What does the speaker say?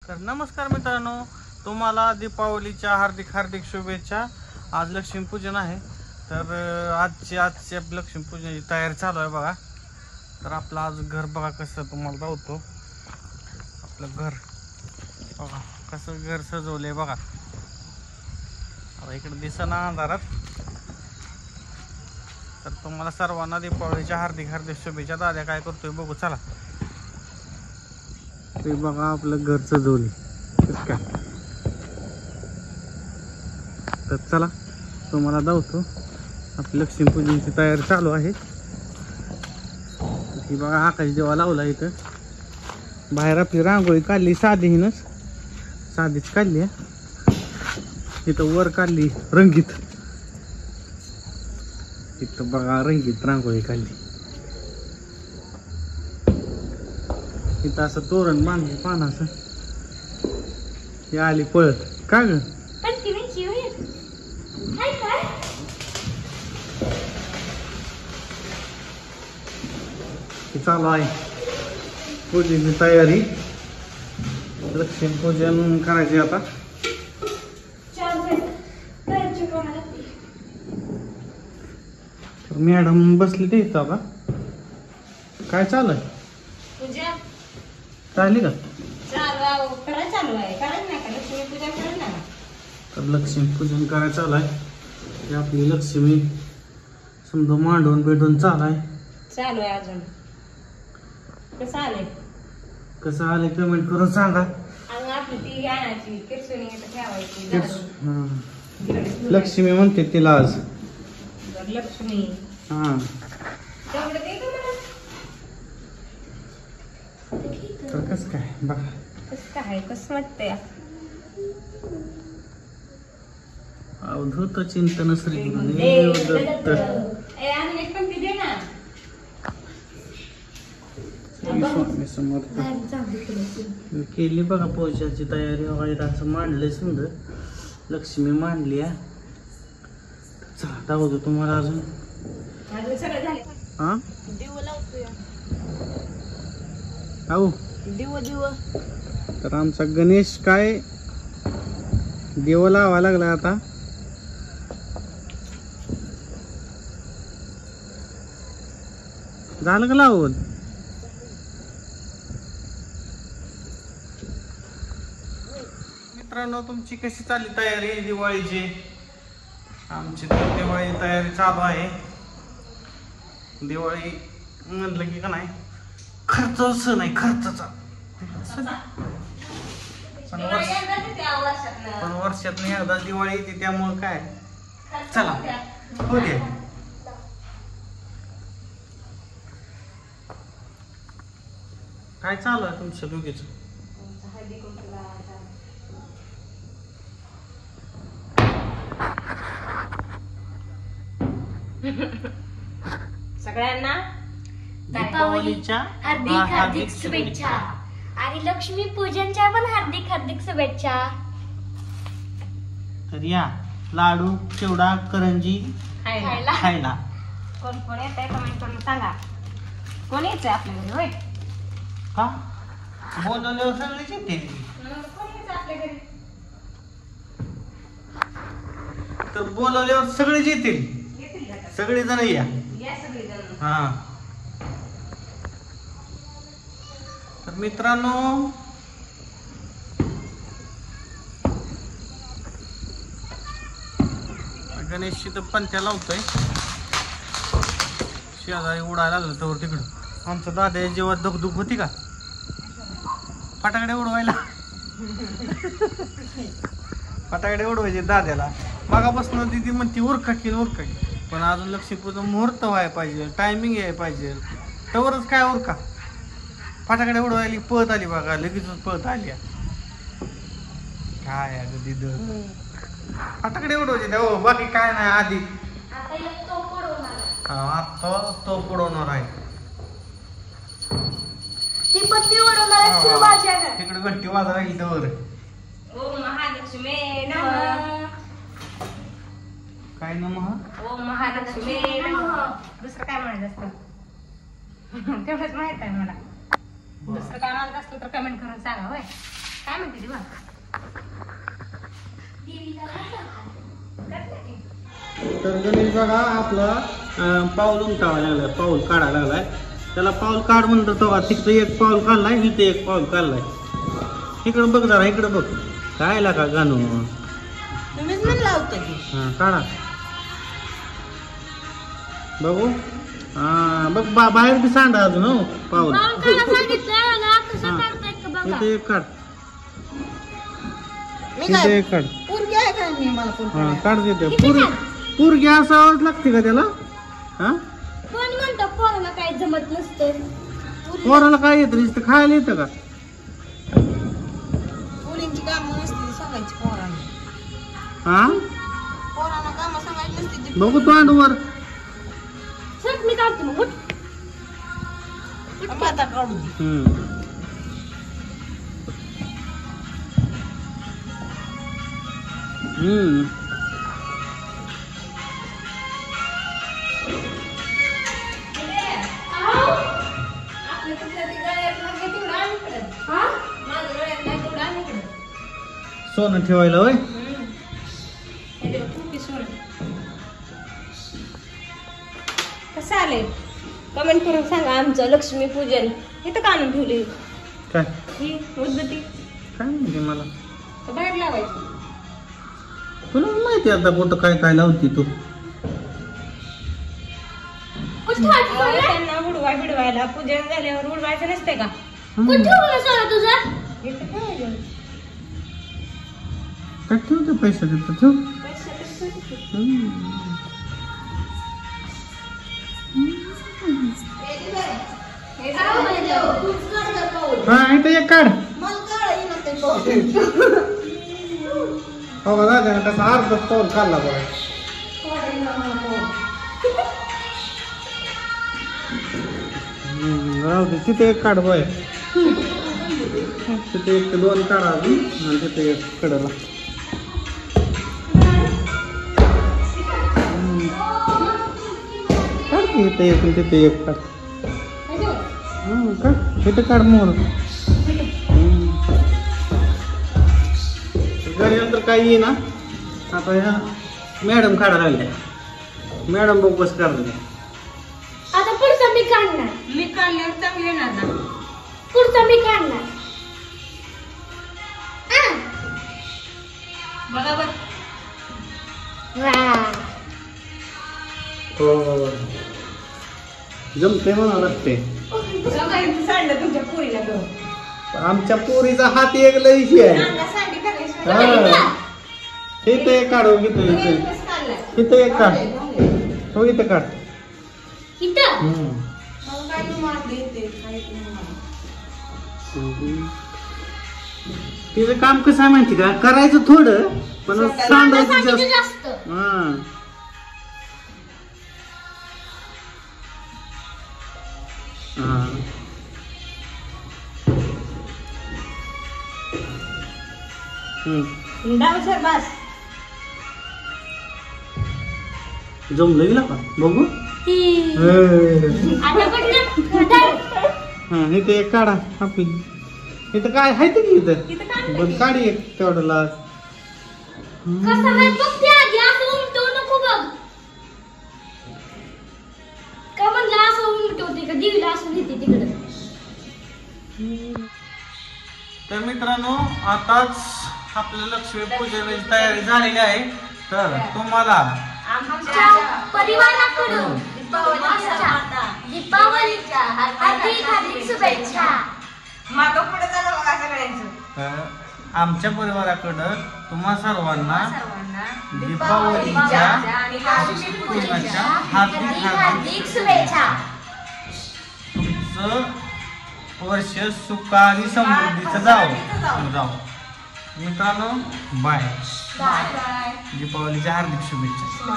तर नमस्कार मित्रांनो, तुम्हाला दीपावलीच्या हार्दिक शुभेच्छा। आज लक्ष्मीपूजन आहे, तर आजची लक्ष्मीपूजनाची तयारी चालू आहे बघा। तर आपलं आज घर बघा कसं तुम्हाला दाखवतो। आपलं घर बघा कसं घर सजवलंय बघा। आता इकडे दिसना अंधारात। तर तुम्हाला सर्वांना दीपावलीच्या हार्दिक शुभेच्छा। दादा काय करतोय बघू चला। ते बघा आपलं घर सजवले काय। तर चला तुम्हाला दाखवतो। आपली लक्ष्मीपूजनची तयारी चालू आहे। ही बघा आकाश दिवा लावला इथं। बाहेर आपली रांगोळी काढली, साधीच काढली। इथं वर काढली रंगीत, इथं बघा रंगीत रांगोळी काढली। इथं असं तोरण बांधले पानाचं। हे आली पळत का ग? चालू आहे पूजेची तयारी। लक्ष्मी पूजन करायचे आता। मॅडम बसली ते इथं आता। काय चालू आहे? पूजा चालली का? चालू आहे तर लक्ष्मी पूजन करायचं चालू आहे। आपली लक्ष्मी समजा मांडून भेटून चालू आहे अजून। कसं आले कमेंट करून सांगा। आपली ती आणायची किरसुनी ठेवायची। लक्ष्मी म्हणते तिला आज लक्ष्मी। हा तर कसं काय बघा। कसं वाटतंय? अवधूत चिंतन श्री गुरुदेव दत्त। स्वामी समर्थ। केली बघा पूजाची तयारी वगैरे असं मांडलंय सुंदर। लक्ष्मी मांडली आहे। चला दाखवतो तुम्हाला अजून। हा दिव लावतोय दिव। तर आमचा गणेश काय देव लावा लागला आता। झालं का लावून? मित्रांनो तुमची कशी चालली तयारी दिवाळीची? आमची तर दिवाळी तयारी चालू आहे। दिवाळी म्हणलं की का नाही खर्चाचा सण आहे, खर्चाचा। पण वर्षात एकदा दिवाळी येते, त्यामुळे काय चला हो दे। काय चालू आहे तुमच्या दोघीच? सगळ्यांना दीपावलीच्या हार्दिक शुभेच्छा आणि लक्ष्मी पूजनच्या पण हार्दिक शुभेच्छा। तर या लाडू चिवडा करंजी खायला। कोण येत आहे कमेंट करून सांगा। कोण यायचंय आपल्या घरी? होय का बोलवल्यावर सगळेच येते। कोण यायचं आपल्या घरी? तर बोलवल्यावर सगळेच येतील, सगळेजण या सगळेजण। हा तर मित्रांनो गणेशची तर पंत्या लावतोय। शेजारी उडायला लागलं तर तिकडं आमचं दादा जेव्हा दुखदुख होती का फटाकडे उडवायला। फटाकडे उडवायचे दाद्याला। मागापासून दिदी म्हणती उरका की। पण अजून लक्ष्मीपूजन मुहूर्त व्हायला पाहिजे, टायमिंग यायला पाहिजे, तवरच काय उरका। फटाकडे उडवायली पळत आली बघा, लगेच पळत आली। काय अगं दिद फटाकडे उडवायचे हो, बाकी काय नाही। आधी आता तो उडवणार आहे। तिकडे घंटी वाजा राहील तर ओम महालक्ष्मी नमः। काय नमः? ओम महालक्ष्मी नमः। दुसरं काय म्हणायचं असतं? तेवढंच माहित आहे मला। दुसरं काय म्हणत असलं तर कमेंट करून सांगा होय. काय म्हणते ती बा? तर गणेश बघा आपला पाऊल उमटावा लागलाय, पाऊल काढायला लागलाय. त्याला पाऊल काढ म्हणतो तेव्हा तिकडे एक पाऊल काढलाय, इथे एक पाऊल काढलाय. इकडं बघ जरा, इकडं बघ. काय लागा गाणं तुम्हीच म्हणला होतं की हा काढा बघू. हा बघ बाहेर बी सांडा अजून हो पाऊल. इथे एक काढ, मी इथे काय एक काढ. पोरगी आहे काय मी मला कोण हा काढ देते. पोरगी असावंच लागते का त्याला? हा कोण म्हणतो पोराला काही जमत नसतं? पोराला काय येतं, नुसतं खायला येतं का? पोरींची कामं नसते सांगायची पोरांना. हा पोरांना कामं सांगायची नसते. बघू तो अंडवर. चल मी काढते मग. उठ. आता काढू दे. सोनं ठेवायला होय. कसं आलंय कमेंट करून सांगा. आमचं लक्ष्मी पूजन इथं का आणून ठेवली काय ही उद्बत्ती? काय माहिती मला, तर बाहेर लावायची. तुला माहिती आता कुठं काय काय लावती तू. त्यांना उडवायला पूजन झाल्यावर उडवायचं नसते का? कुठं ठेवलं सोनं तुझं? इथं ठेवायचं. काय ठेवते पैसे देतो ठेव. पैसे कसं ठेवते? हे काय म्हणलं? तूच कर गं पाऊल. हा इथं एक काढ. मला कळलं ना ते पाऊल. हो का दादा त्याचा अर्ध पाऊल काढला बघा. राहू दे. तिथे एक काढ बाय. तिथे एक दोन काढा अजून आणि तिथे एक कडला. काढ की इथे एक आणि तिथे एक काढ. काढ इथे काढ मोर. घरी नंतर काही येईना. आता ह्या मॅडम काढायला लागल्या. मॅडम बघ बस काढले. आता पुढचा मी काढणार. मी काढल्यावर चांगली येणार ना. पुढचा मी काढणार. बघा बरं. वाह. हो जमते म्हणा लागते. सगळ्यांचं सांडलं तुमच्या पोरीला घेऊन. आमच्या पोरीचा हात एक लईशी आहे. नांदा सांडी करायची. हा. इथे एक काढ. इथे इथे कसं काढलाय? इथे एक काढ. हो इथे काढ. इथं मला काही मारले येते, काही नाही मारले. तिचं काम कसं आहे माहिती का, करायचं थोडं पण सांडायचं सांगितलं जास्त. जास्त. हा हा. डाव सर बस. जमलं गेला का बघू. आता कुठलं? हा इथे एक काढा. आपली इथं काय आहे ते की इथं इथं काढलंय. पण काढी एक तेवढं. कसं आहे बघ ते आधी. असं उमटवू नको बघ. का म्हणलं असं उमटवते का देवीला असं घेते तिकडं. तर मित्रांनो आताच आपल्या लक्ष्मी पूजनाची तयारी झालेली आहे. तर तुम्हाला आमच्या परिवाराकडून दीपावलीच्या हार्दिक हार्दिक शुभेच्छा. मागं पुढे झालं बघा सगळ्यांचं. आमच्या परिवाराकडं तुम्हा सर्वांना दीपावलीच्या दीपावलीच्या लक्ष्मी पूजनाच्या हार्दिक हार्दिक हार्दिक हार्दिक शुभेच्छा. तुमचं वर्ष सुखाने समृद्धीचं जावं. मित्रांनो बाय. बाय. दीपावलीच्या हार्दिक शुभेच्छा.